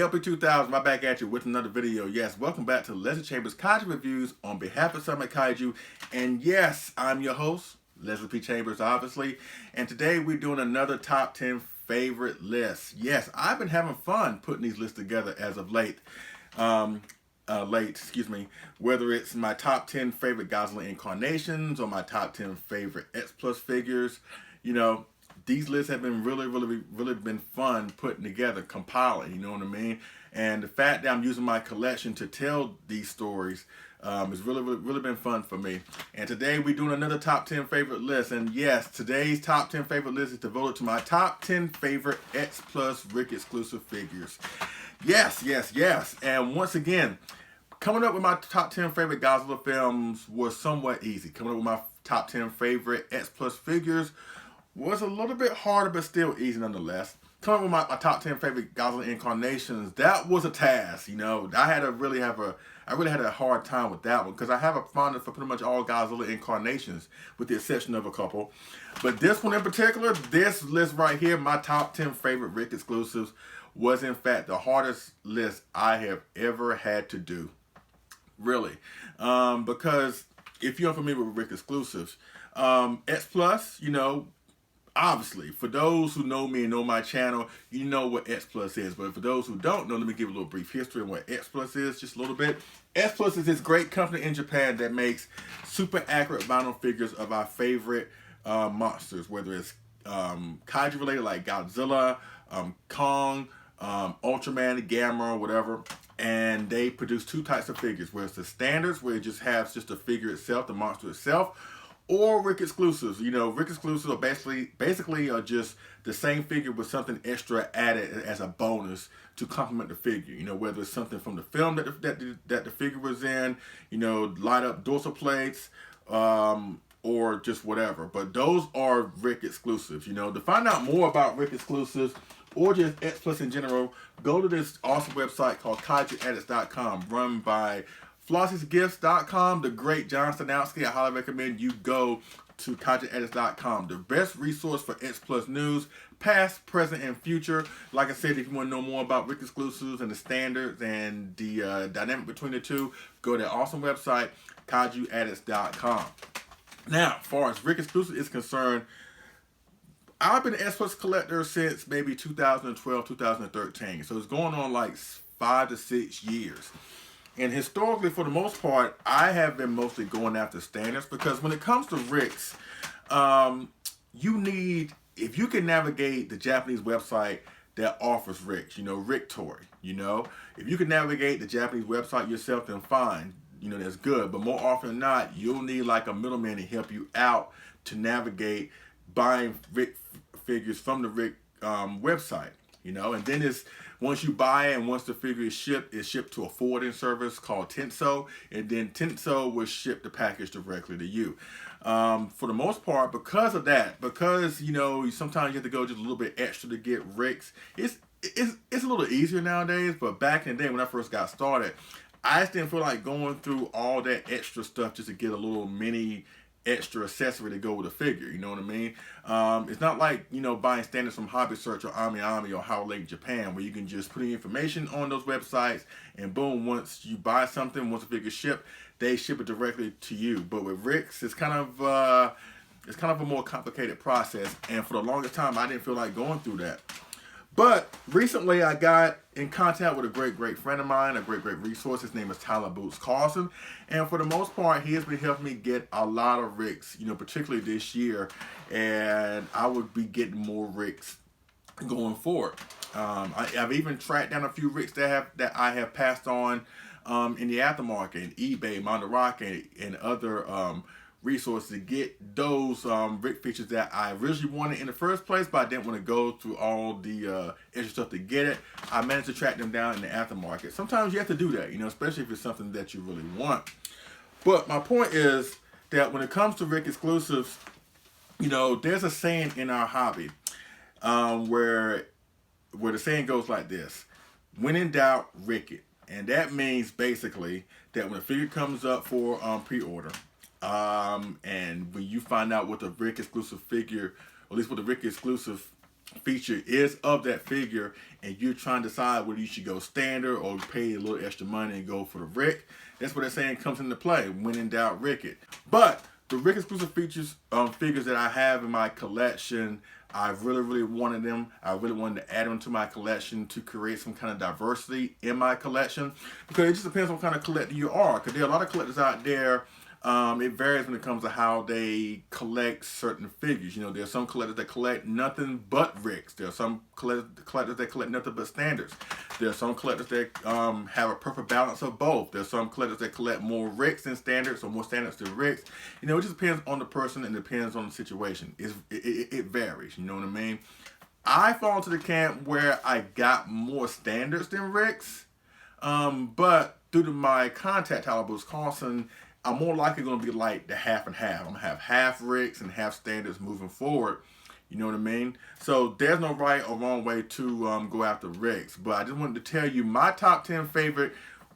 LP2000, right back at you with another video. Yes, welcome back to Leslie Chambers Kaiju Reviews on behalf of Summit Kaiju. And yes, I'm your host, Leslie P. Chambers, obviously. And today we're doing another top 10 favorite list. Yes, I've been having fun putting these lists together as of late. Whether it's my top 10 favorite Godzilla incarnations or my top 10 favorite XPlus figures, you know, these lists have been really been fun putting together, compiling, you know what I mean? And the fact that I'm using my collection to tell these stories has really been fun for me. And today we're doing another top 10 favorite list. And yes, today's top 10 favorite list is devoted to my top 10 favorite XPlus Ric Exclusive figures. Yes. And once again, coming up with my top 10 favorite Godzilla films was somewhat easy. Coming up with my top 10 favorite XPlus figures was a little bit harder, but still easy nonetheless. Coming with my top 10 favorite Godzilla incarnations, that was a task. You know, I really had a hard time with that one because I have a fondness for pretty much all Godzilla incarnations, with the exception of a couple. But this one in particular, this list right here, my top 10 favorite Ric exclusives, was in fact the hardest list I have ever had to do. Really, because if you're unfamiliar with Ric exclusives, XPlus, you know. Obviously, for those who know me and know my channel, you know what XPlus is. But for those who don't know, let me give a little brief history on what XPlus is, just a little bit. XPlus is this great company in Japan that makes super accurate vinyl figures of our favorite monsters, whether it's kaiju related like Godzilla, Kong, Ultraman, Gamera, whatever. And they produce two types of figures, where it's the standards, where it just has just the figure itself, the monster itself, or Ric exclusives. You know, Ric exclusives are basically are just the same figure with something extra added as a bonus to complement the figure. You know, whether it's something from the film that the figure was in, you know, light up dorsal plates, or just whatever. But those are Ric exclusives. You know, to find out more about Ric exclusives or just XPlus in general, go to this awesome website called KaijuAddicts.com, run by FlossysGifts.com, the great John Stanowski. I highly recommend you go to KaijuAddicts.com, the best resource for XPlus news, past, present, and future. Like I said, if you want to know more about Ric exclusives and the standards and the dynamic between the two, go to that awesome website, KaijuAddicts.com. Now, as far as Ric exclusive is concerned, I've been an XPlus collector since maybe 2012, 2013. So it's going on like 5 to 6 years. And historically, for the most part, I have been mostly going after standards, because when it comes to Rics, you need, if you can navigate the Japanese website that offers Rics, you know, Rictory, you know, if you can navigate the Japanese website yourself, then fine, you know, that's good. But more often than not, you'll need like a middleman to help you out to navigate buying Ric figures from the Ric website, you know. And then it's, once you buy it and once the figure is shipped to a forwarding service called Tenso, and then Tenso will ship the package directly to you. For the most part, because of that, because, you know, sometimes you have to go just a little bit extra to get Rics, it's a little easier nowadays. But back in the day when I first got started, I just didn't feel like going through all that extra stuff just to get a little mini extra accessory to go with a figure, you know what I mean? It's not like, you know, buying standards from Hobby Search or Ami or How Late Japan, where you can just put in information on those websites and boom, once you buy something, once a figure shipped, they ship it directly to you. But with Rics, it's kind of a more complicated process, and for the longest time I didn't feel like going through that. But recently I got in contact with a great friend of mine, a great resource. His name is Tyler Boots Carlson. And for the most part, he has been helping me get a lot of Rics, you know, particularly this year. And I would be getting more Rics going forward. I've even tracked down a few Rics that I have passed on in the aftermarket, in eBay, Monderock, and other resources to get those Ric features that I originally wanted in the first place, but I didn't want to go through all the extra stuff to get it. I managed to track them down in the aftermarket. Sometimes you have to do that, you know, especially if it's something that you really want. But my point is that when it comes to Ric exclusives, you know, there's a saying in our hobby where the saying goes like this: when in doubt, Ric it. And that means basically that when a figure comes up for pre-order, and when you find out what the Ric exclusive figure, or at least what the Ric exclusive feature is of that figure, and you're trying to decide whether you should go standard or pay a little extra money and go for the Ric, that's what they're saying comes into play. When in doubt, Ric it. But the Ric exclusive figures that I have in my collection, I really wanted them. I really wanted to add them to my collection to create some kind of diversity in my collection, because it just depends on what kind of collector you are. Because there are a lot of collectors out there. It varies when it comes to how they collect certain figures. You know, there's some collectors that collect nothing but Rics. There are some collectors that collect nothing but standards. There are some collectors that have a perfect balance of both. There's some collectors that collect more Rics than standards, or more standards than Rics. You know, it just depends on the person and depends on the situation. It varies, you know what I mean? I fall into the camp where I got more standards than Rics, but due to my contact caliber's costing, I'm more likely going to be like the half and half. I'm going to have half Rics and half standards moving forward. You know what I mean? So there's no right or wrong way to go after Rics. But I just wanted to tell you my top 10 favorite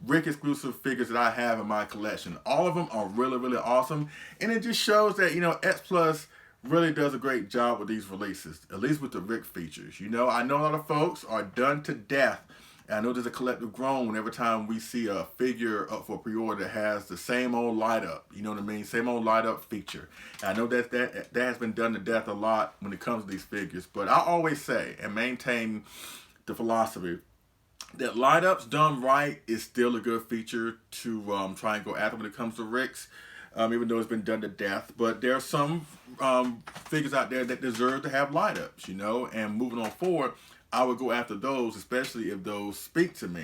Ric exclusive figures that I have in my collection. All of them are really awesome. And it just shows that, you know, XPlus really does a great job with these releases, at least with the Ric features. You know, I know a lot of folks are done to death. And I know there's a collective groan every time we see a figure up for pre-order that has the same old light up. You know what I mean? Same old light up feature. And I know that has been done to death a lot when it comes to these figures. But I always say and maintain the philosophy that light ups done right is still a good feature to try and go after when it comes to Rics. Even though it's been done to death. But there are some figures out there that deserve to have light ups, you know. And moving on forward, I would go after those, especially if those speak to me.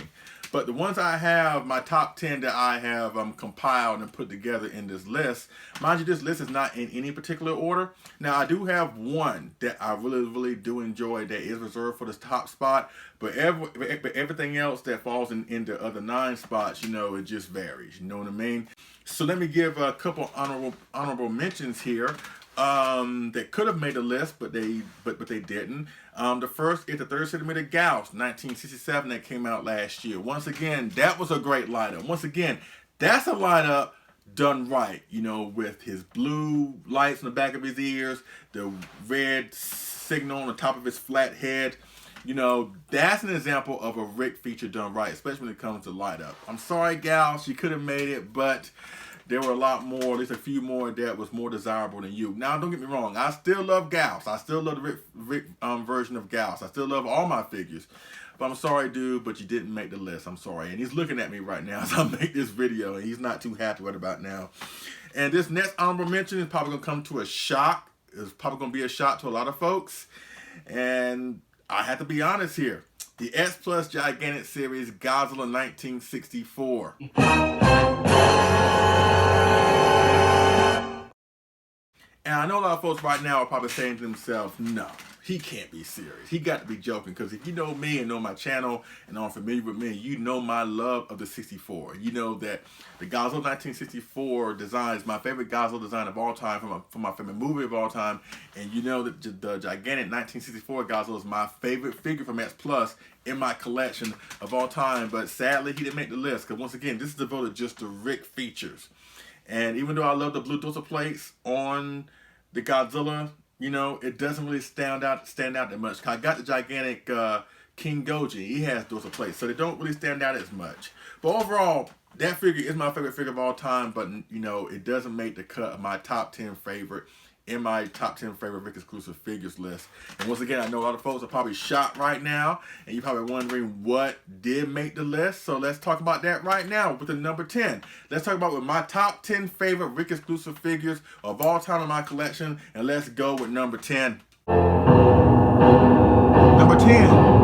But the ones I have, my top 10 that I have compiled and put together in this list, mind you, this list is not in any particular order. Now, I do have one that I really do enjoy that is reserved for the top spot, but everything else that falls in the other 9 spots, you know, it just varies. You know what I mean? So let me give a couple honorable mentions here. That could have made the list, but they didn't. The first is the 30cm Gauss, 1967, that came out last year. Once again, that was a great light up. Once again, that's a light up done right, you know, with his blue lights on the back of his ears, the red signal on the top of his flat head. You know, that's an example of a Ric feature done right, especially when it comes to light up. I'm sorry, Gauss, you could have made it, but there were a lot more, at least a few more that was more desirable than you. Now, don't get me wrong. I still love Gauss. I still love the Ric version of Gauss. I still love all my figures. But I'm sorry, dude, but you didn't make the list. I'm sorry. And he's looking at me right now as I make this video, and he's not too happy right about now. And this next honorable mention is probably going to come to a shock. It's probably going to be a shock to a lot of folks. And I have to be honest here. The XPlus Gigantic Series Godzilla 1964. And I know a lot of folks right now are probably saying to themselves, no, he can't be serious. He got to be joking, because if you know me and know my channel and are familiar with me, you know my love of the 64. You know that the Godzilla 1964 design is my favorite Godzilla design of all time, from my favorite movie of all time. And you know that the Gigantic 1964 Godzilla is my favorite figure from XPlus in my collection of all time. But sadly, he didn't make the list, because once again, this is devoted just to Ric features. And even though I love the blue dorsal plates on the Godzilla, you know, it doesn't really stand out that much. I got the Gigantic King Goji. He has dorsal plates, so they don't really stand out as much. But overall, that figure is my favorite figure of all time, but, you know, it doesn't make the cut of my top 10 favorite in my top 10 favorite Ric exclusive figures list. And once again, I know a lot of folks are probably shocked right now, and you're probably wondering what did make the list. So let's talk about that right now with the number 10. Let's talk about with my top 10 favorite Ric exclusive figures of all time in my collection, and let's go with number 10. Number 10.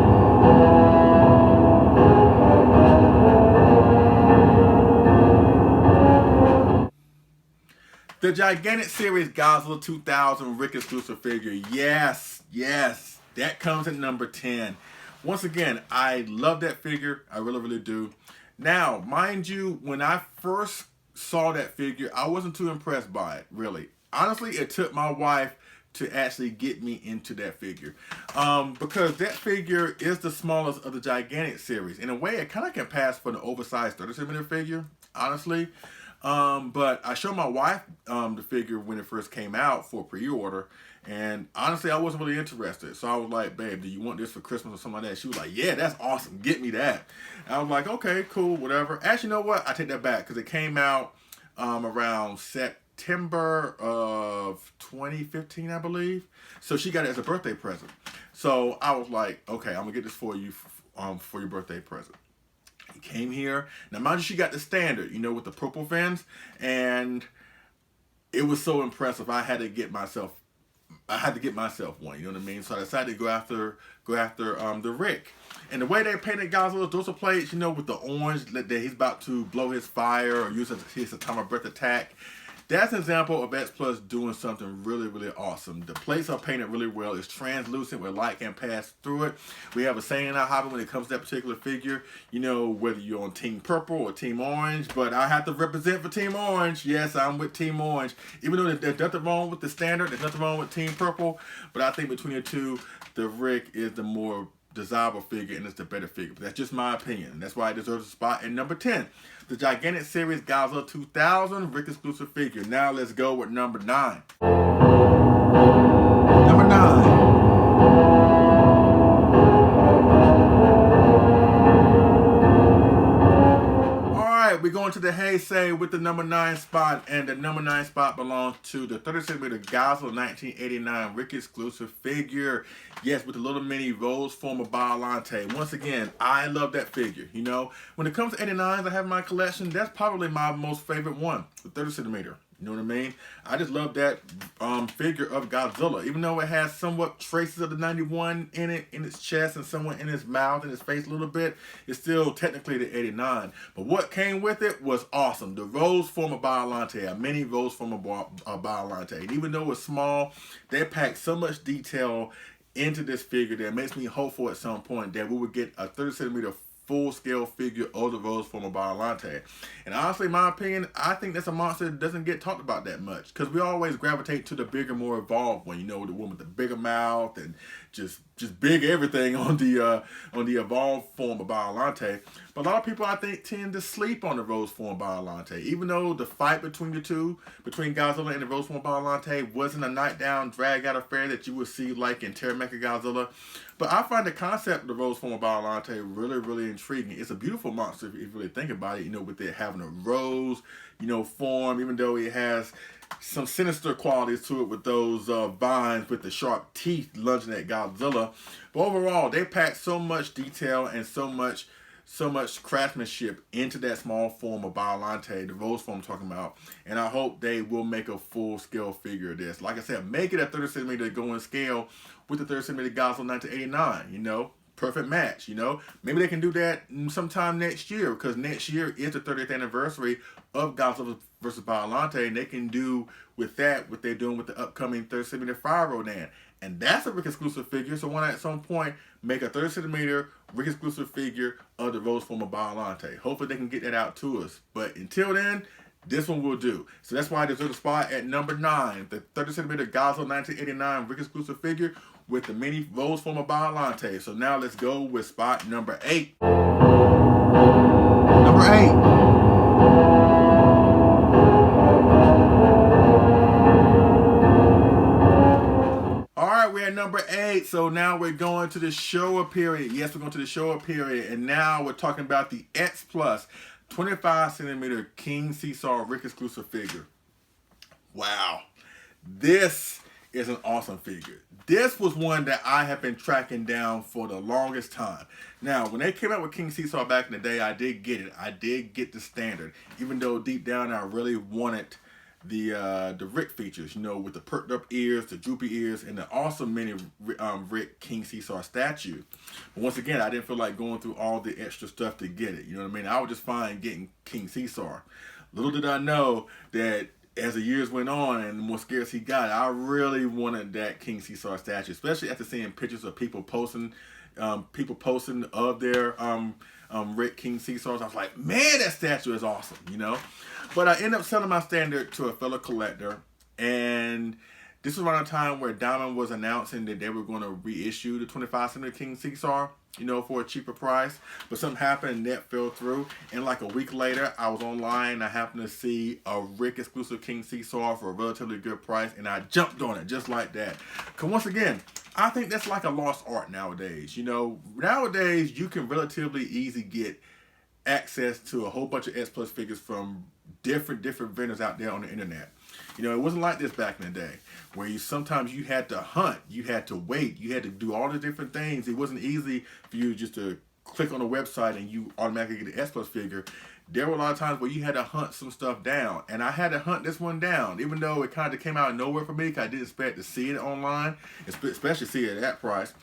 The Gigantic Series Godzilla 2000 Ric exclusive figure. Yes, that comes at number 10. Once again, I love that figure. I really do. Now, mind you, when I first saw that figure, I wasn't too impressed by it, really. Honestly, it took my wife to actually get me into that figure. Because that figure is the smallest of the Gigantic series. In a way, it kind of can pass for an oversized 30cm figure, honestly. But I showed my wife the figure when it first came out for pre-order, And honestly, I wasn't really interested. So I was like, babe, do you want this for Christmas or something like that? She was like, yeah, that's awesome. Get me that. And I was like, okay, cool, whatever. Actually, you know what? I take that back because it came out around September of 2015, I believe. So she got it as a birthday present. So I was like, okay, I'm gonna get this for you for your birthday present. He came here. Now, mind you, she got the standard, you know, with the purple fins, and it was so impressive. I had to get myself one. You know what I mean? So I decided to go after the Ric. And the way they painted Godzilla's dorsal plates, you know, with the orange that he's about to blow his fire or use his atomic breath attack. That's an example of XPlus doing something really, really awesome. The plates are painted really well. It's translucent where light can pass through it. We have a saying in our hobby when it comes to that particular figure, you know, whether you're on Team Purple or Team Orange, but I have to represent for Team Orange. Yes, I'm with Team Orange. Even though there's nothing wrong with the standard, there's nothing wrong with Team Purple, but I think between the two, the Ric is the more desirable figure and it's the better figure. But that's just my opinion. That's why it deserves a spot at number 10. The Gigantic Series Godzilla 2000 Ric Exclusive figure. Now let's go with number 9. Number 9. We're going to the Heisei with the number 9 spot, and the number 9 spot belongs to the 30cm Godzilla 1989 Ric Exclusive figure. Yes, with the little mini Rose form of Biollante. Once again, I love that figure. You know, when it comes to 89s I have in my collection, that's probably my most favorite one, the 30cm. You know what I mean? I just love that figure of Godzilla. Even though it has somewhat traces of the 91 in it, in its chest and somewhat in its mouth and its face a little bit, it's still technically the 89. But what came with it was awesome. The Rose form of Biollante, a mini Rose form of Biollante. And even though it's small, they packed so much detail into this figure that makes me hopeful at some point that we would get a 30cm full-scale figure of the Rose form of Biollante. And honestly, in my opinion, I think that's a monster that doesn't get talked about that much because we always gravitate to the bigger, more evolved one. You know, the one with the bigger mouth and just big everything on the evolved form of Biollante. But a lot of people, I think, tend to sleep on the Rose form of Biollante. Even though the fight between the two, between Godzilla and the Rose form of Biollante, wasn't a knockdown, drag-out affair that you would see like in Terra Mecha Godzilla. But I find the concept of the Rose form of Biollante really, really intriguing. It's a beautiful monster if you really think about it, you know, with it having a rose, you know, form, even though it has some sinister qualities to it with those vines with the sharp teeth lunging at Godzilla. But overall, they packed so much detail and so much craftsmanship into that small form of Biollante, the Rose form I'm talking about, and I hope they will make a full-scale figure of this. Like I said, make it a 30cm going scale with the 30cm Godzilla 1989, you know, perfect match, you know. Maybe they can do that sometime next year because next year is the 30th anniversary of Godzilla vs. Biollante, and they can do with that what they're doing with the upcoming 30cm Fire Rodan. And that's a Ric Exclusive figure, so why not at some point make a 30cm Ric Exclusive figure of the Rose form of Biollante. Hopefully they can get that out to us. But until then, this one will do. So that's why I deserve a spot at number 9, the 30cm Godzilla 1989 Ric Exclusive figure with the mini Rose form of Biollante. So now let's go with spot number 8. Number 8. We're at number 8, so now we're going to the Showa period. Yes, we're going to the Showa period, and now we're talking about the XPlus 25cm King Seesaw Ric Exclusive figure. Wow, this is an awesome figure. This was one that I have been tracking down for the longest time. Now, when they came out with King Seesaw back in the day, I did get it. I did get the standard, even though deep down I really wanted the Ric features, you know, with the perked up ears, the droopy ears, and the awesome mini Ric King Seesaw statue. But once again, I didn't feel like going through all the extra stuff to get it. You know what I mean? I was just fine getting King Seesaw. Little did I know that as the years went on and the more scarce he got, I really wanted that King Seesaw statue, especially after seeing pictures of people posting of their Ric King Seesaws. I was like, man, that statue is awesome, you know. But I ended up selling my standard to a fellow collector, and This was around the time where Diamond was announcing that they were going to reissue the 25cm King Seesaw, you know, for a cheaper price. But something happened and that fell through. And like a week later, I was online. I happened to see a Ric Exclusive King Seesaw for a relatively good price, and I jumped on it just like that. Because once again, I think that's like a lost art nowadays. You know, nowadays you can relatively easy get access to a whole bunch of XPlus figures from different vendors out there on the internet. You know, it wasn't like this back in the day, where sometimes you had to hunt, you had to wait, you had to do all the different things. It wasn't easy for you just to click on a website and you automatically get an XPlus figure. There were a lot of times where you had to hunt some stuff down, and I had to hunt this one down, even though it kind of came out of nowhere for me, because I didn't expect to see it online, especially see it at that price.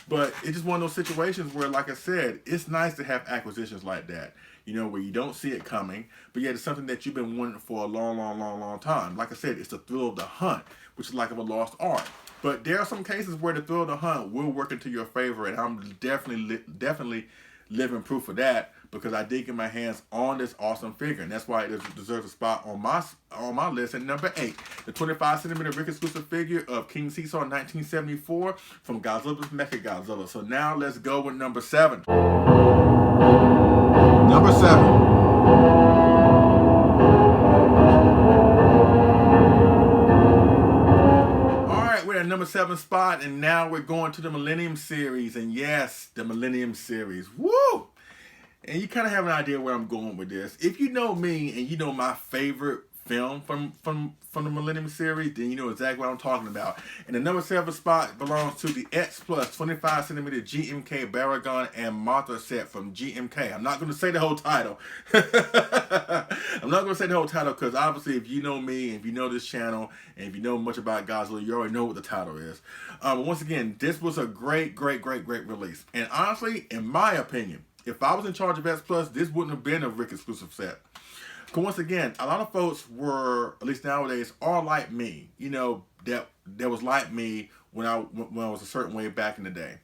But it's just one of those situations where, like I said, it's nice to have acquisitions like that, you know, where you don't see it coming, but yet it's something that you've been wanting for a long time. Like I said, it's the thrill of the hunt, which is like of a lost art. But there are some cases where the thrill of the hunt will work into your favor, and I'm definitely living proof of that, because I did get my hands on this awesome figure, and that's why it deserves a spot on my list at number 8. The 25cm Ric Exclusive figure of King Seesaw 1974 from Godzilla's Mechagodzilla. So now let's go with number 7. Number 7. Number 7 spot, and now we're going to the Millennium series. And yes, the Millennium series. Woo! And you kind of have an idea where I'm going with this. If you know me and you know my favorite film from the Millennium series, then you know exactly what I'm talking about. And the number 7 spot belongs to the XPlus 25cm GMK Baragon and Mothra set from GMK. I'm not going to say the whole title. I'm not going to say the whole title, because obviously if you know me, if you know this channel, and if you know much about Godzilla, you already know what the title is. Once again, this was a great release. And honestly, in my opinion, if I was in charge of XPlus, this wouldn't have been a Ric Exclusive set. Because once again, a lot of folks were, at least nowadays, are like me. You know, that was like me when I was a certain way back in the day.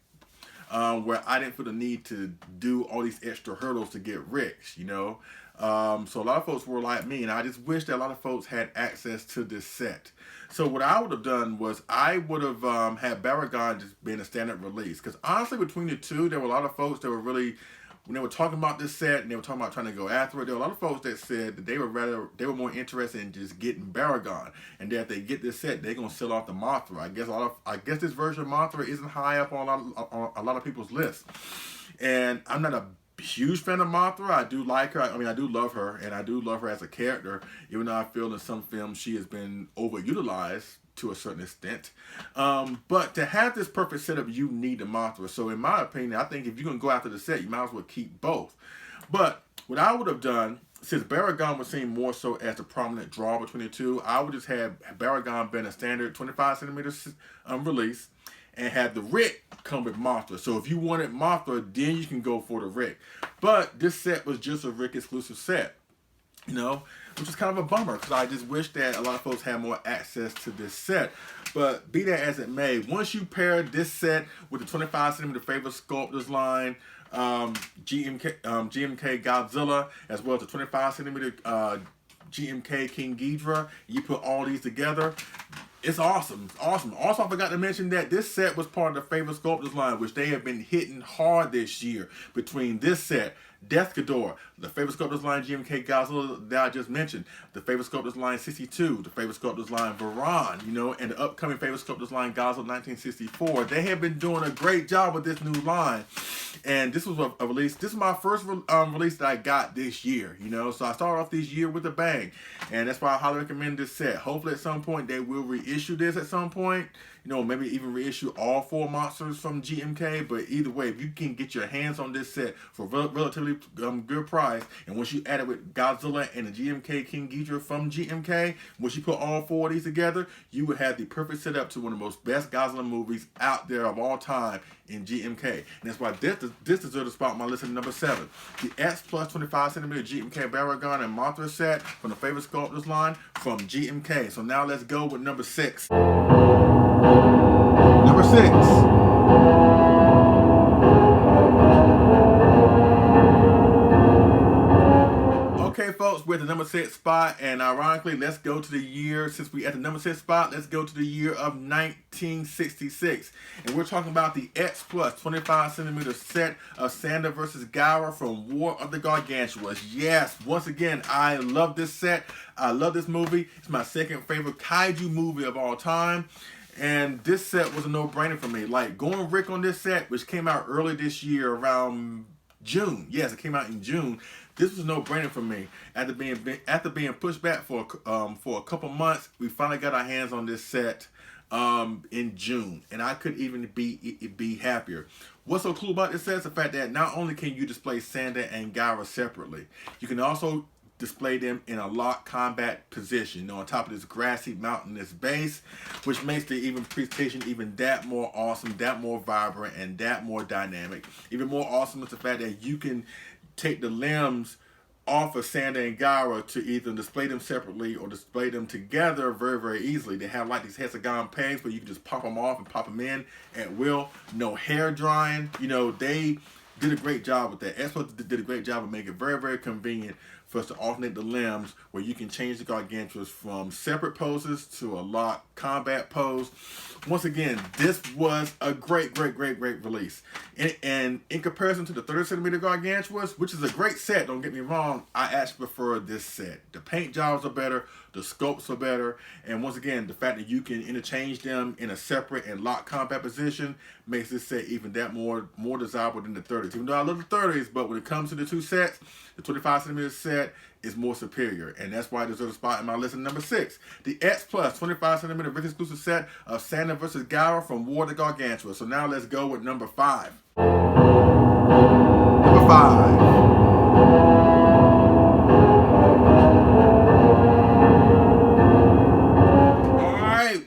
Where I didn't feel the need to do all these extra hurdles to get Rics, you know. So a lot of folks were like me, and I just wish that a lot of folks had access to this set. So what I would have done was I would have had Baragon just being a standard release. Because honestly, between the two, there were a lot of folks that were really, when they were talking about this set and they were talking about trying to go after it, there were a lot of folks that said that they were more interested in just getting Baragon, and that if they get this set, they're gonna sell off the Mothra. I guess this version of Mothra isn't high up on a lot of people's lists, and I'm not a huge fan of Mothra. I do like her. I mean, I do love her, and I do love her as a character, even though I feel in some films she has been overutilized to a certain extent. But to have this perfect setup, you need the Mothra. So in my opinion, I think if you're going to go after the set, you might as well keep both. But what I would have done, since Baragon was seen more so as the prominent draw between the two, I would just have Baragon been a standard 25cm release, and had the Ric come with Mothra. So if you wanted Mothra, then you can go for the Ric. But this set was just a Ric Exclusive set, you know, which is kind of a bummer, because I just wish that a lot of folks had more access to this set. But be that as it may, once you pair this set with the 25cm Favorite Sculptors line, GMK Godzilla, as well as the 25cm GMK King Ghidorah, you put all these together, it's awesome. It's awesome. Also, I forgot to mention that this set was part of the Favorite Sculptors line, which they have been hitting hard this year. Between this set, Death Ghidorah, the Favorite Sculptors line GMK Godzilla that I just mentioned, the Favorite Sculptors line 62, the Favorite Sculptors line Varan, you know, and the upcoming Favorite Sculptors line Godzilla 1964. They have been doing a great job with this new line. And this was a release. This is my first release that I got this year, you know. So I started off this year with a bang. And that's why I highly recommend this set. Hopefully at some point they will reissue this at some point. You know, maybe even reissue all 4 monsters from GMK. But either way, if you can get your hands on this set for a relatively good price, and once you add it with Godzilla and the GMK King Ghidorah from GMK, once you put all 4 of these together, you would have the perfect setup to one of the most best Godzilla movies out there of all time in GMK. And that's why this deserves a spot on my list at number 7. The XPlus 25cm GMK Baragon and Mothra set from the Favorite Sculptors line from GMK. So now let's go with number 6. Number 6. Okay, folks, we're at the number 6 spot, and ironically, let's go to the year, since we're at the number 6 spot, let's go to the year of 1966. And we're talking about the XPlus 25cm set of Santa vs. Gower from War of the Gargantuas. Yes, once again, I love this set. I love this movie. It's my second favorite kaiju movie of all time. And this set was a no-brainer for me. Like, going Rick on this set, which came out early this year around June. Yes, it came out in June. This was a no-brainer for me. After being pushed back for a couple months, we finally got our hands on this set in June, and I couldn't even be happier. What's so cool about this set is the fact that not only can you display Santa and Gower separately, you can also display them in a locked combat position, on top of this grassy mountainous base, which makes the presentation even that more awesome, that more vibrant, and that more dynamic. Even more awesome is the fact that you can take the limbs off of Santa and Gower to either display them separately or display them together very, very easily. They have like these hexagon pegs where you can just pop them off and pop them in at will. No hair drying. They did a great job with that. XPlus did a great job of making it very, very convenient for us to alternate the limbs, where you can change the Gargantuas from separate poses to a locked combat pose. Once again, this was a great release. And in comparison to the 30cm Gargantuas, which is a great set, don't get me wrong, I actually prefer this set. The paint jobs are better, the sculpts are better, and once again, the fact that you can interchange them in a separate and locked combat position makes this set even that more desirable than the 30s. Even though I love the 30s, but when it comes to the two sets, the 25cm set is more superior, and that's why it deserves a spot in my list at number 6. The XPlus 25cm Ric Exclusive set of Santa vs. Gower from War of the Gargantua. So now let's go with number 5. Number 5.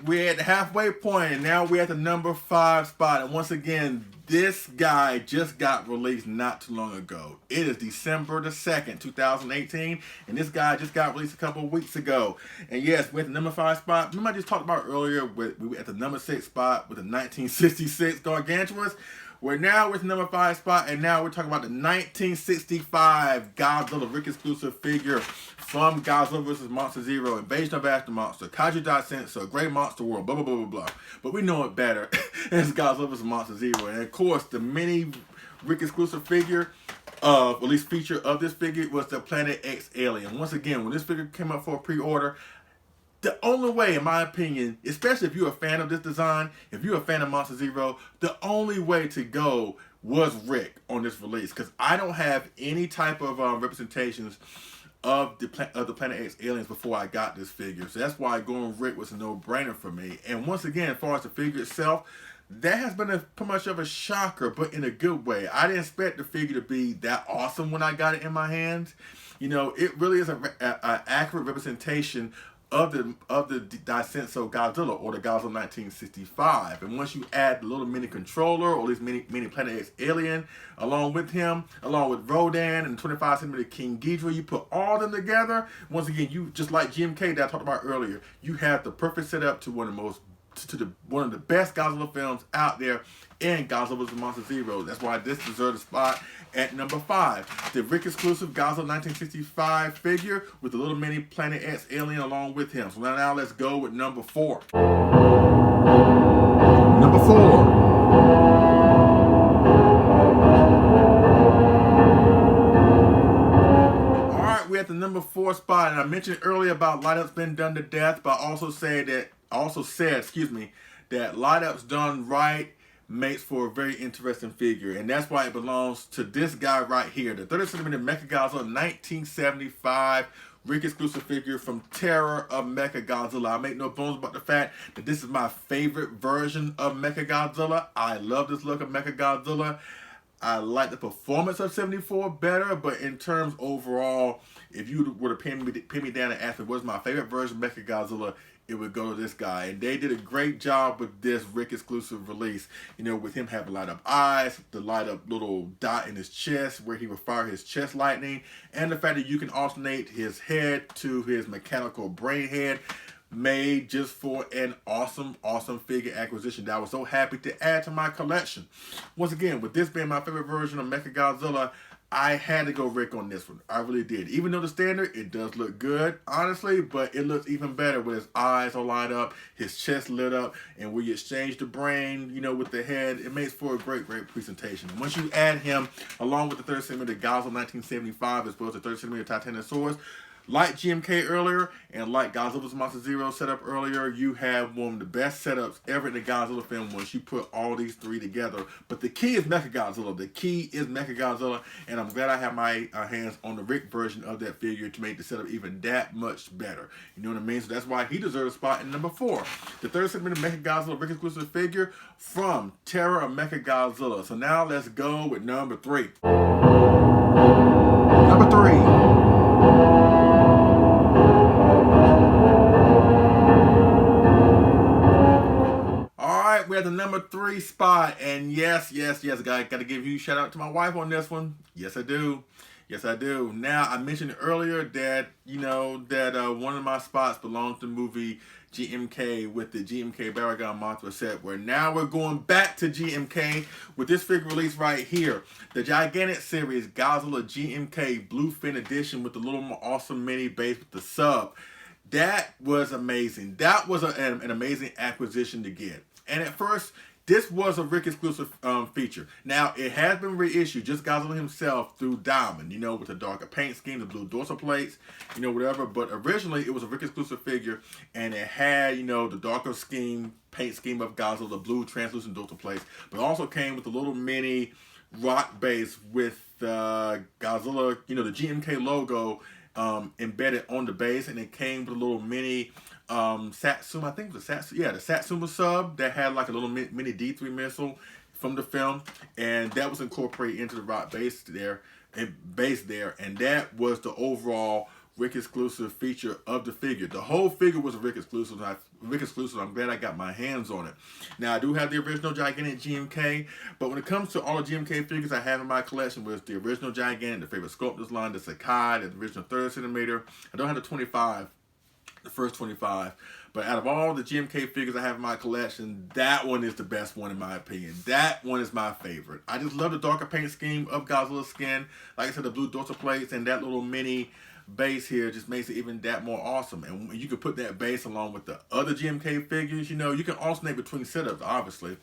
We're at the halfway point, and now we're at the number 5 spot. And once again, this guy just got released not too long ago. It is December the 2nd, 2018, and this guy just got released a couple of weeks ago. And yes, we're at the number 5 spot. Remember I just talked about earlier, we were at the number 6 spot with the 1966 Gargantuas. We're now with the number 5 spot, and now we're talking about the 1965 Godzilla Ric Exclusive figure from Godzilla vs. Monster Zero, Invasion of Astro Monster, Kaiju Senso, Great Monster World, blah, blah, blah, blah, blah. But we know it better as Godzilla vs. Monster Zero. And of course, the mini Ric Exclusive figure, at least feature of this figure, was the Planet X Alien. Once again, when this figure came up for a pre-order, the only way, in my opinion, especially if you're a fan of this design, if you're a fan of Monster Zero, the only way to go was Rick on this release, because I don't have any type of representations of the Planet X aliens before I got this figure. So that's why going Rick was a no-brainer for me. And once again, as far as the figure itself, that has been pretty much of a shocker, but in a good way. I didn't expect the figure to be that awesome when I got it in my hands. It really is an accurate representation of the Senso Godzilla, or the Godzilla 1965. And once you add the little mini controller, or this mini Planet X alien along with him, along with Rodan and 25cm King Ghidorah, you put all of them together, once again, you, just like GMK that I talked about earlier, you have the perfect setup to one of the best Godzilla films out there, in Godzilla vs. Monster Zero. That's why this deserves a spot at number 5. The Ric Exclusive Godzilla 1965 figure with the little mini Planet X alien along with him. So now let's go with number 4. Number 4. We're at the number 4 spot, and I mentioned earlier about light ups been done to death, but I also said that light ups done right makes for a very interesting figure, and that's why it belongs to this guy right here, the 30cm Mechagodzilla 1975 Ric Exclusive figure from Terror of Mechagodzilla. I make no bones about the fact that this is my favorite version of Mechagodzilla. I love this look of Mechagodzilla. I like the performance of 74 better, but in terms overall, if you were to pin me down and ask me what's my favorite version of Mechagodzilla, it would go to this guy. And they did a great job with this Ric Exclusive release, with him having light up eyes, the light up little dot in his chest where he would fire his chest lightning, and the fact that you can alternate his head to his mechanical brain head, made just for an awesome figure acquisition that I was so happy to add to my collection. Once again, with this being my favorite version of Mechagodzilla, I had to go Rick on this one. I really did. Even though the standard, it does look good, honestly, but it looks even better when his eyes are lined up, his chest lit up, and when you exchange the brain, you know, with the head, it makes for a great, great presentation. And once you add him, along with the 30cm Godzilla 1975, as well as the 30cm Titanosaurus, like GMK earlier, and like Godzilla's Monster Zero setup earlier, you have one of the best setups ever in the Godzilla film once you put all these three together. But the key is Mechagodzilla. The key is Mechagodzilla, and I'm glad I have my hands on the Rick version of that figure to make the setup even that much better. You know what I mean? So that's why he deserves a spot in number 4. The 30cm Mechagodzilla Rick exclusive figure from Terror of Mechagodzilla. So now let's go with number 3. Number 3. We're at the number 3 spot, and yes, gotta give you a shout out to my wife on this one. Yes, I do. Yes, I do. Now, I mentioned earlier that, you know, that one of my spots belongs to the movie GMK with the GMK Baragon Mothra set, where now we're going back to GMK with this figure release right here. The Gigantic Series Godzilla GMK Bluefin Edition with the little more awesome mini base with the sub. That was amazing. That was an amazing acquisition to get. And at first, this was a Ric exclusive feature. Now, it has been reissued, just Godzilla himself, through Diamond, you know, with the darker paint scheme, the blue dorsal plates, you know, whatever. But originally, it was a Ric exclusive figure, and it had, you know, the darker paint scheme of Godzilla, the blue translucent dorsal plates. But it also came with a little mini rock base with Godzilla, you know, the GMK logo embedded on the base, and it came with a little mini Satsuma, I think it was the Satsuma sub that had like a little mini D3 missile from the film, and that was incorporated into the rock base there, and that was the overall Ric exclusive feature of the figure. The whole figure was a Ric exclusive. I'm glad I got my hands on it. Now, I do have the original Gigantic GMK, but when it comes to all the GMK figures I have in my collection, was the original Gigantic, the favorite sculptors line, the Sakai, the original 30cm. I don't have the 25. The first 25, but out of all the GMK figures I have in my collection, that one is the best one in my opinion. That one is my favorite. I just love the darker paint scheme of Godzilla's skin. Like I said, the blue dorsal plates and that little mini base here just makes it even that more awesome. And you can put that base along with the other GMK figures. You know, you can alternate between setups, obviously.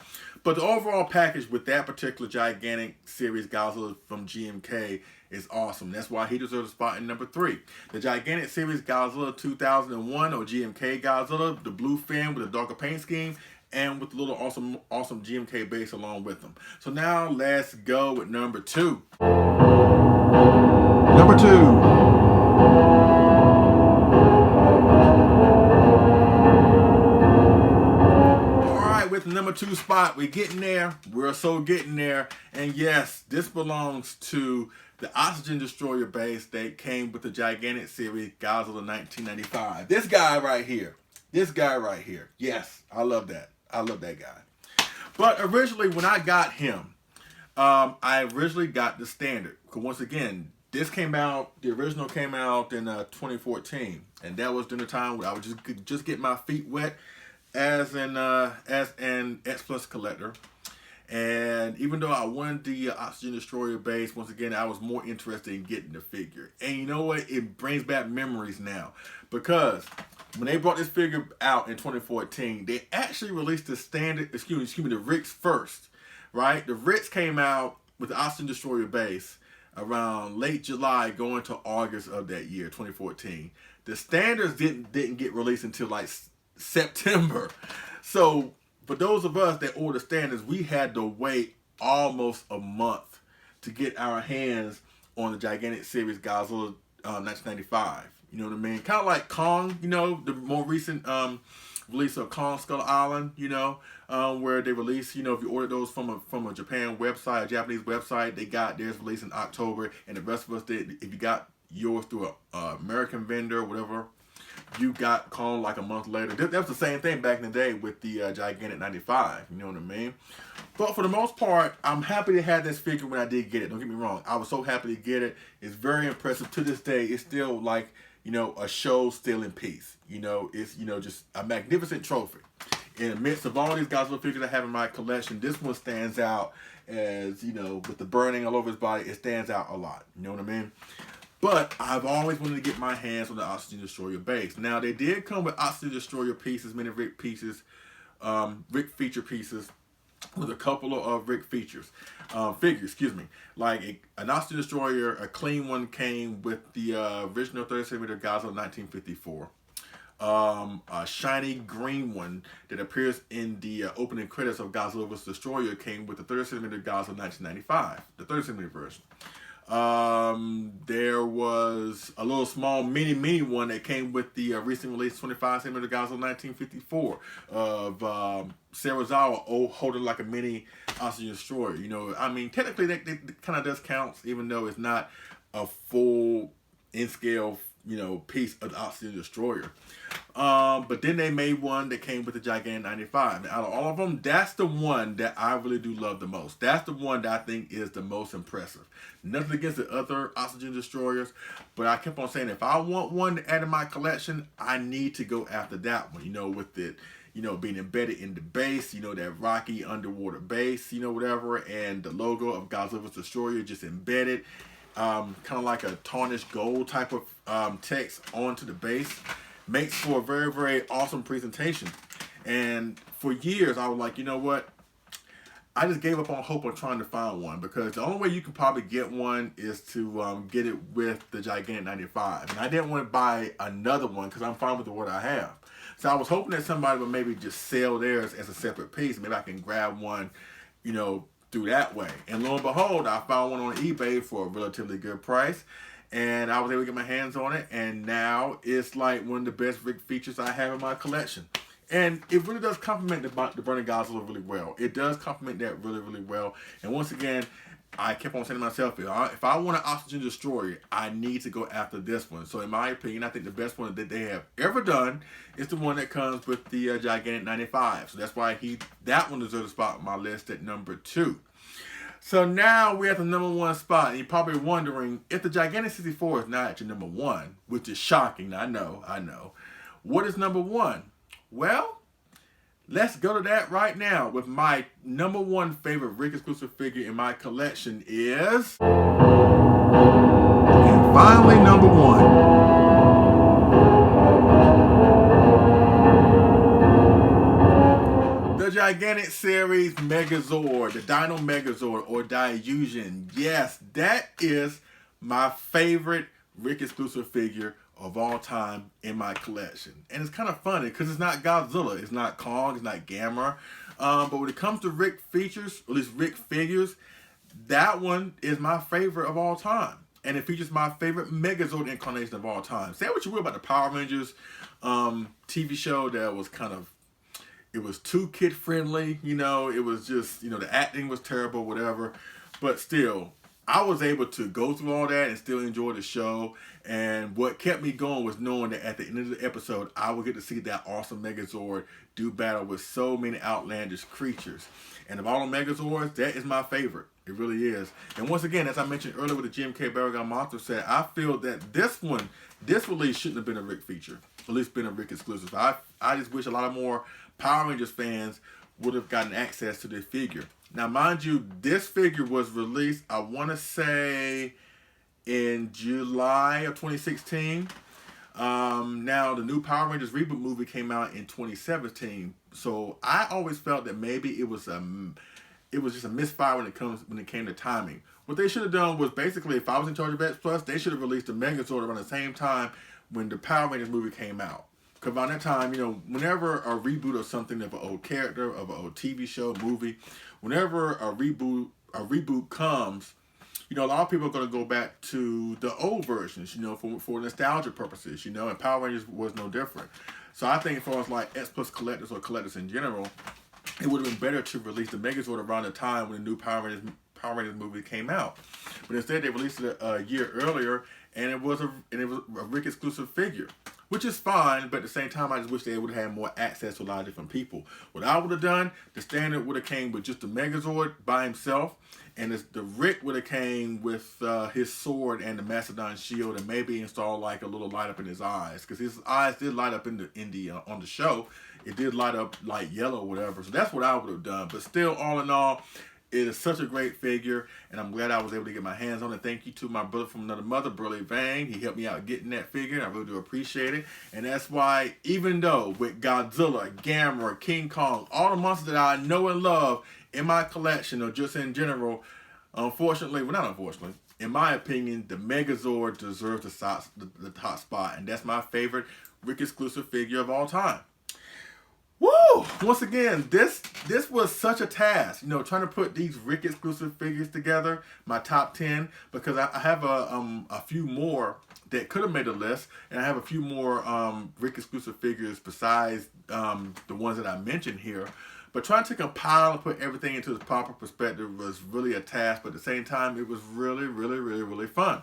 But the overall package with that particular Gigantic Series Godzilla from GMK is awesome. That's why he deserves a spot in number 3. The Gigantic Series Godzilla 2001, or GMK Godzilla, the blue fin with a darker paint scheme, and with the little awesome GMK base along with them. So now let's go with number 2. Number 2. With the number 2 spot, we're getting there. We're so getting there. And yes, this belongs to the Oxygen Destroyer base that came with the Gigantic Series Godzilla 1995. This guy right here. Yes, I love that. I love that guy. But originally, when I got him, I originally got the standard. Because once again, the original came out in 2014. And that was during the time where I would just get my feet wet as an XPlus collector. And even though I wanted the Oxygen Destroyer base, once again, I was more interested in getting the figure. And you know what? It brings back memories now. Because when they brought this figure out in 2014, they actually released the standard, excuse me, the Rics first, right? The Rics came out with the Oxygen Destroyer base around late July going to August of that year, 2014. The standards didn't get released until like September. So for those of us that order standards, we had to wait almost a month to get our hands on the Gigantic Series Godzilla 1995. You know what I mean? Kind of like Kong, you know, the more recent release of Kong Skull Island, you know, where they release, you know, if you order those from a Japan website, a Japanese website, they got theirs released in October, and the rest of us did. If you got yours through a American vendor, whatever, you got Kong like a month later. That was the same thing back in the day with the Gigantic 95, you know what I mean? But for the most part, I'm happy to have this figure when I did get it. Don't get me wrong. I was so happy to get it. It's very impressive. To this day, it's still like, you know, a show still in peace. You know, it's, you know, just a magnificent trophy. In the midst of all these Godzilla figures I have in my collection, this one stands out as you know, with the burning all over his body, it stands out a lot. You know what I mean? But I've always wanted to get my hands on the Oxygen Destroyer base. Now they did come with Oxygen Destroyer pieces, many Ric pieces, Ric feature pieces, with a couple of Ric figures, excuse me. Like an Oxygen Destroyer, a clean one came with the original 30cm Godzilla 1954. A shiny green one that appears in the opening credits of Godzilla vs. Destroyer came with the 30cm Godzilla 1995, the 30cm version. There was a little small mini one that came with the recently released 25cm Godzilla 1954 of Serizawa holding like a mini Oxygen Destroyer. You know, I mean, technically that kind of does count, even though it's not a full in-scale, you know, piece of the Oxygen Destroyer. But then they made one that came with the Gigantic 95. Now, out of all of them, that's the one that I really do love the most. That's the one that I think is the most impressive. Nothing against the other Oxygen Destroyers, but I kept on saying if I want one to add to my collection, I need to go after that one. You know, with it, you know, being embedded in the base, you know, that rocky underwater base, you know, whatever, and the logo of Godzilla vs. Destroyer just embedded. Kind of like a tarnished gold type of text onto the base. Makes for a very, very awesome presentation. And for years, I was like, you know what? I just gave up on hope of trying to find one, because the only way you could probably get one is to get it with the Gigantic 95. And I didn't want to buy another one because I'm fine with what I have. So I was hoping that somebody would maybe just sell theirs as a separate piece. Maybe I can grab one, you know, through that way. And lo and behold, I found one on eBay for a relatively good price. And I was able to get my hands on it, and now it's like one of the best Ric features I have in my collection. And it really does complement the Burning Godzilla really well. It does complement that really, really well. And once again, I kept on saying to myself, if I want an Oxygen Destroyer, I need to go after this one. So in my opinion, I think the best one that they have ever done is the one that comes with the Gigantic 95. So that's why that one deserves a spot on my list at number 2. So now we're at the number 1 spot, and you're probably wondering if the Gigantic 64 is not at your number 1, which is shocking. I know. What is number 1? Well, let's go to that right now. With my number 1 favorite Ric Exclusive figure in my collection is, and finally number 1. Gigantic Series Megazord, the Dino Megazord or Diusion. Yes, that is my favorite Ric Exclusive figure of all time in my collection. And it's kind of funny because it's not Godzilla, it's not Kong, it's not Gamera. But when it comes to Ric features, or at least Ric figures, that one is my favorite of all time. And it features my favorite Megazord incarnation of all time. Say what you will about the Power Rangers TV show that was kind of, it was too kid friendly, you know, it was just, you know, the acting was terrible, whatever. But still, I was able to go through all that and still enjoy the show. And what kept me going was knowing that at the end of the episode, I would get to see that awesome Megazord do battle with so many outlandish creatures. And of all the Megazords, that is my favorite. It really is. And once again, as I mentioned earlier with the GMK Baragon Monster set, I feel that this release shouldn't have been a Ric feature. At least been a Ric exclusive. I just wish a lot of more Power Rangers fans would have gotten access to this figure. Now, mind you, this figure was released, I want to say, in July of 2016. Now, the new Power Rangers reboot movie came out in 2017. So I always felt that maybe it was just a misfire when it came to timing. What they should have done was basically, if I was in charge of XPlus, they should have released the Megazord around the same time when the Power Rangers movie came out. Because by that time, you know, whenever a reboot of something, of an old character, of an old TV show, movie, whenever a reboot comes, you know, a lot of people are going to go back to the old versions, you know, for nostalgia purposes, you know, and Power Rangers was no different. So I think as far as like XPlus collectors or collectors in general, it would have been better to release the Megazord around the time when the new Power Rangers movie came out. But instead, they released it a year earlier, and it was a Ric exclusive figure, which is fine. But at the same time, I just wish they would have had more access to a lot of different people. What I would have done, the standard would have came with just the Megazord by himself, and the Ric would have came with his sword and the Mastodon shield, and maybe install like a little light up in his eyes, because his eyes did light up on the show. It did light up like yellow or whatever. So that's what I would have done. But still, all in all, It is such a great figure, and I'm glad I was able to get my hands on it. Thank you to my brother from another mother, Burley Vang. He helped me out getting that figure. I really do appreciate it. And that's why, even though with Godzilla, Gamera, King Kong, all the monsters that I know and love in my collection, or just in general, unfortunately, well, not unfortunately, in my opinion, the Megazord deserves the top spot. And that's my favorite Ric Exclusive figure of all time. Woo! Once again, this was such a task, you know, trying to put these Ric Exclusive figures together, my top 10, because I have a few more that could have made a list, and I have a few more Ric Exclusive figures besides the ones that I mentioned here. But trying to compile and put everything into its proper perspective was really a task, but at the same time, it was really, really, really, really fun.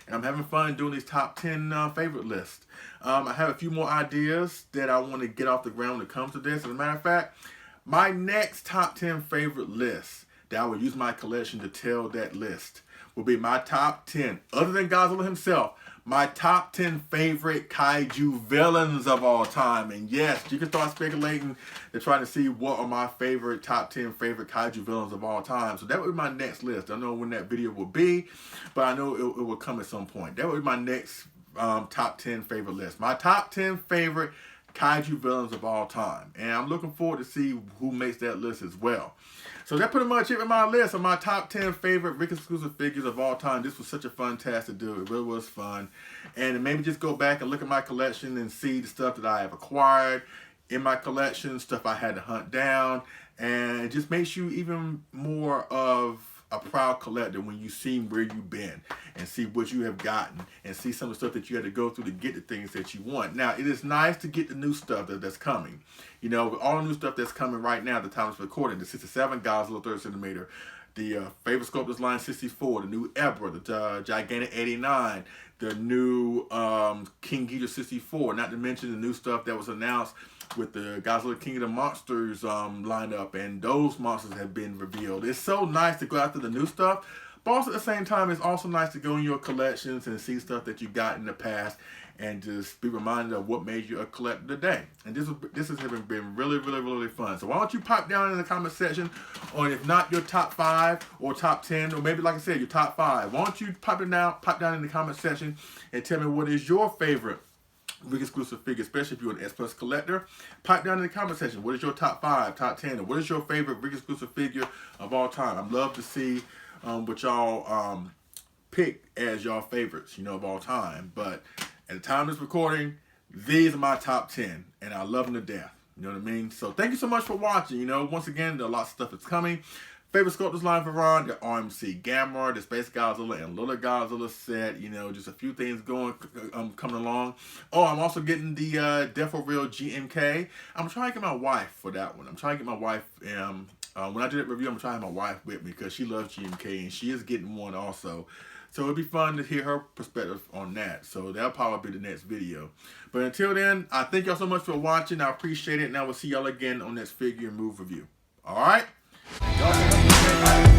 And I'm having fun doing these top 10 favorite lists. I have a few more ideas that I want to get off the ground when it comes to this. As a matter of fact, my next top 10 favorite list that I will use my collection to tell that list will be my top 10, other than Godzilla himself, my top 10 favorite kaiju villains of all time. And yes, you can start speculating to try to see what are my favorite top 10 favorite kaiju villains of all time. So that would be my next list. I don't know when that video will be, but I know it will come at some point. That would be my next top 10 favorite list. My top 10 favorite kaiju villains of all time. And I'm looking forward to see who makes that list as well. So that's pretty much it with my list of my top 10 favorite Ric Exclusive figures of all time. This was such a fun task to do. It really was fun. And maybe just go back and look at my collection and see the stuff that I have acquired in my collection, stuff I had to hunt down, and it just makes you even more of a proud collector when you see where you've been and see what you have gotten and see some of the stuff that you had to go through to get the things that you want. Now, it is nice to get the new stuff that's coming. You know, with all the new stuff that's coming right now at the time of recording, the 67 Godzilla 30cm, the Favorite Sculptors Line 64, the new Ebra, the Gigantic 89, the new King Ghidorah 64, not to mention the new stuff that was announced with the Godzilla King of the Monsters lineup, and those monsters have been revealed. It's so nice to go after the new stuff, but also at the same time, it's also nice to go in your collections and see stuff that you got in the past and just be reminded of what made you a collector today. And this has been really, really, really fun. So why don't you pop down in the comment section on, if not your top 5 or top 10, or maybe, like I said, your top 5. Why don't you pop down in the comment section and tell me what is your favorite Ric Exclusive figure, especially if you're an XPlus collector. Pipe down in the comment section. What is your top 5, top 10, or what is your favorite Ric Exclusive figure of all time? I'd love to see what y'all pick as y'all favorites, you know, of all time. But at the time of this recording, these are my top 10, and I love them to death. You know what I mean? So thank you so much for watching. You know, once again, there are lots of stuff that's coming. Favorite Sculptors Line for Ron, the RMC Gamera, the Space Godzilla, and Little Godzilla set. You know, just a few things coming along. Oh, I'm also getting the Death for Real GMK. I'm trying to get my wife for that one. I'm trying to get my wife, when I do that review, I'm trying to have my wife with me because she loves GMK, and she is getting one also. So it'll be fun to hear her perspective on that. So that'll probably be the next video. But until then, I thank y'all so much for watching. I appreciate it, and I will see y'all again on next figure and move review. All right? Y'all